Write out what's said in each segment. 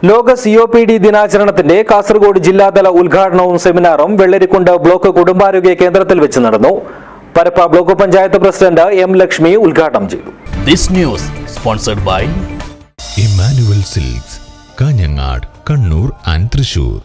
ലോക COPD ദിനാചരണത്തിന്റെ കാസർഗോഡ് ജില്ലാതല ഉദ്ഘാടനവും സെമിനാറും വെള്ളരിക്കുണ്ട് ബ്ലോക്ക് കുടുംബാരോഗ്യ കേന്ദ്രത്തിൽ വെച്ച് നടന്നു. Parappa block panchayat president M. Lakshmi ഉദ്ഘാടനം ചെയ്തു. This news sponsored by Emmanuel Silks, Kanhangad, Kannur and Thrissur.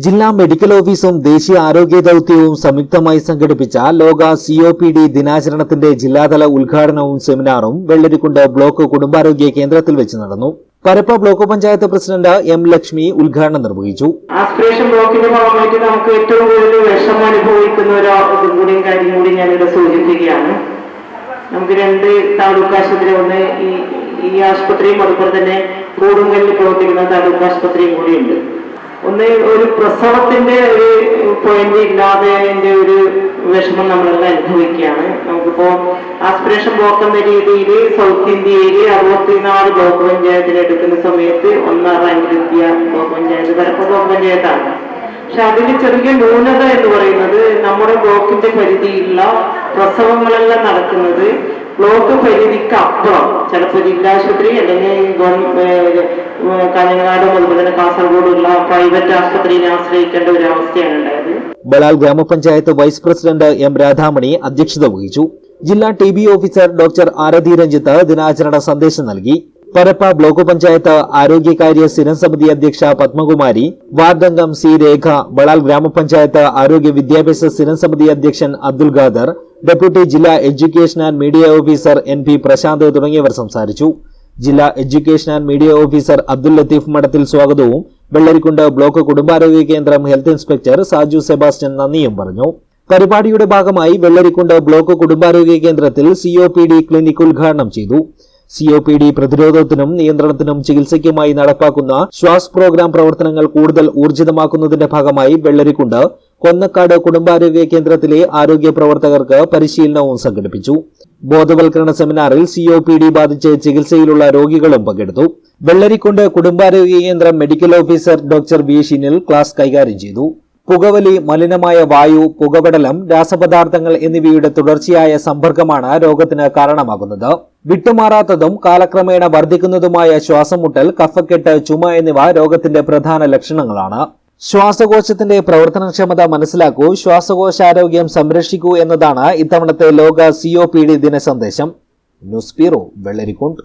ജില്ലാ മെഡിക്കൽ ഓഫീസും ദേശീയ ആരോഗ്യ ദൌത്യവും സംയുക്തമായി സംഘടിപ്പിച്ച ലോക COPD ദിനാചരണത്തിന്റെ ജില്ലാതല ഉദ്ഘാടനവും സെമിനാറും വെള്ളരിക്കുണ്ട് ബ്ലോക്ക് കുടുംബാരോഗ്യ കേന്ദ്രത്തിൽ വെച്ച് നടന്നു. Parappa block panchayat president M. Lakshmi ഉദ്ഘാടനം നിർവഹിച്ചു. ആസ്പിറേഷൻ ബ്ലോക്കിന്റെ ഭാഗമായിട്ട് നമുക്ക് ഏറ്റവും കൂടുതൽ വിഷമം അനുഭവിക്കുന്ന ഒരു കാര്യം കൂടി ഞാനിവിടെ സൂചിപ്പിക്കുകയാണ്. നമുക്ക് 2 താലൂക്ക് ആശുപത്രി, ഒന്ന് ഈ ആശുപത്രിയും അതുപോലെ തന്നെ കൂടുങ്കലിൽ പ്രവർത്തിക്കുന്ന താലൂക്ക് ആശുപത്രിയും കൂടി ഉണ്ട്. ഒന്ന് ഒരു പ്രസവത്തിന്റെ ഒരു പോയിന്റ് ഇല്ലാതെ ഒരു വിഷമം നമ്മളെല്ലാം അനുഭവിക്കുകയാണ്. നമുക്കിപ്പോ ആസ്പിറേഷൻ ബ്ലോക്ക് എന്ന രീതിയിൽ സൗത്ത് ഇന്ത്യയിൽ 64 ബ്ലോക്ക് പഞ്ചായത്തിന് എടുക്കുന്ന സമയത്ത് 1ാം റാങ്കിലെത്തിയ ബ്ലോക്ക് പഞ്ചായത്ത് പരപ്പ ബ്ലോക്ക് പഞ്ചായത്താണ്. പക്ഷെ അതിൽ ചെറിയ ന്യൂനത എന്ന് പറയുന്നത് നമ്മുടെ ബ്ലോക്കിന്റെ പരിധിയിലുള്ള പ്രസവങ്ങളെല്ലാം നടക്കുന്നത് ബ്ലോക്ക് പരിധിക്ക് അപ്പുറം, ചിലപ്പോൾ ജില്ലാശുപത്രി അല്ലെങ്കിൽ കാഞ്ഞങ്ങാടും അതുപോലെ തന്നെ കാസർഗോഡുള്ള പ്രൈവറ്റ് ആശുപത്രിയെ ആശ്രയിക്കേണ്ട ഒരു അവസ്ഥയാണ് ഉണ്ടായത്. ബളാൽ ഗ്രാമപഞ്ചായത്ത് വൈസ് പ്രസിഡന്റ് M. രാധാമണി അധ്യക്ഷത വഹിച്ചു. ജില്ലാ TB ഓഫീസർ ഡോക്ടർ ആരതി രഞ്ജിത്ത് ദിനാചരണ സന്ദേശം നൽകി. പരപ്പ ബ്ലോക്ക് പഞ്ചായത്ത് ആരോഗ്യകാര്യ സ്ഥിരം സമിതി അധ്യക്ഷ പത്മകുമാരി, വാർഡംഗം C. രേഖ, ബളാൽ ഗ്രാമപഞ്ചായത്ത് ആരോഗ്യ വിദ്യാഭ്യാസ സ്ഥിരം സമിതി അധ്യക്ഷൻ അബ്ദുൽ ഖാദർ, ഡെപ്യൂട്ടി ജില്ലാ education and media officer NP Prashanth തുടങ്ങിയവർ സംസാരിച്ചു. ജില്ലാ education and media officer Abdul Latheef Madathil സ്വാഗതവും വെള്ളരിക്കുണ്ട് ബ്ലോക്ക് കുടുംബാരോഗ്യ കേന്ദ്രം ഹെൽത്ത് ഇൻസ്പെക്ടർ സാജു സെബാസ്റ്റ്യൻ നന്ദിയും പറഞ്ഞു. പരിപാടിയുടെ ഭാഗമായി വെള്ളരിക്കുണ്ട് ബ്ലോക്ക് കുടുംബാരോഗ്യ കേന്ദ്രത്തിൽ COPD ക്ലിനിക് ഉദ്ഘാടനം ചെയ്തു. COPD പ്രതിരോധത്തിനും നിയന്ത്രണത്തിനും ചികിത്സയ്ക്കുമായി നടപ്പാക്കുന്ന ശ്വാസ് പ്രോഗ്രാം പ്രവർത്തനങ്ങൾ കൂടുതൽ ഊർജിതമാക്കുന്നതിന്റെ ഭാഗമായി വെള്ളരിക്കുണ്ട് കൊന്നക്കാട് കുടുംബാരോഗ്യ കേന്ദ്രത്തിലെ ആരോഗ്യ പ്രവർത്തകർക്ക് പരിശീലനവും സംഘടിപ്പിച്ചു. ബോധവൽക്കരണ സെമിനാറിൽ COPD ബാധിച്ച് ചികിത്സയിലുള്ള രോഗികളും പങ്കെടുത്തു. വെള്ളരിക്കുണ്ട് കുടുംബാരോഗ്യ കേന്ദ്രം medical officer doctor V. Shinil class കൈകാര്യം ചെയ്തു. പുകവലി, മലിനമായ വായു, പുകപടലം, രാസപദാർത്ഥങ്ങൾ എന്നിവയുടെ തുടർച്ചയായ സമ്പർക്കമാണ് രോഗത്തിന് കാരണമാകുന്നത്. വിട്ടുമാറാത്തതും കാലക്രമേണ വർദ്ധിക്കുന്നതുമായ ശ്വാസമുട്ടൽ, കഫക്കെട്ട്, ചുമ എന്നിവ രോഗത്തിന്റെ പ്രധാന ലക്ഷണങ്ങളാണ്. ശ്വാസകോശത്തിന്റെ പ്രവർത്തനക്ഷമത മനസ്സിലാക്കൂ, ശ്വാസകോശാരോഗ്യം സംരക്ഷിക്കൂ എന്നതാണ് ഇത്തവണത്തെ ലോക COPD ദിന സന്ദേശം. News bureau, Vellarikundu.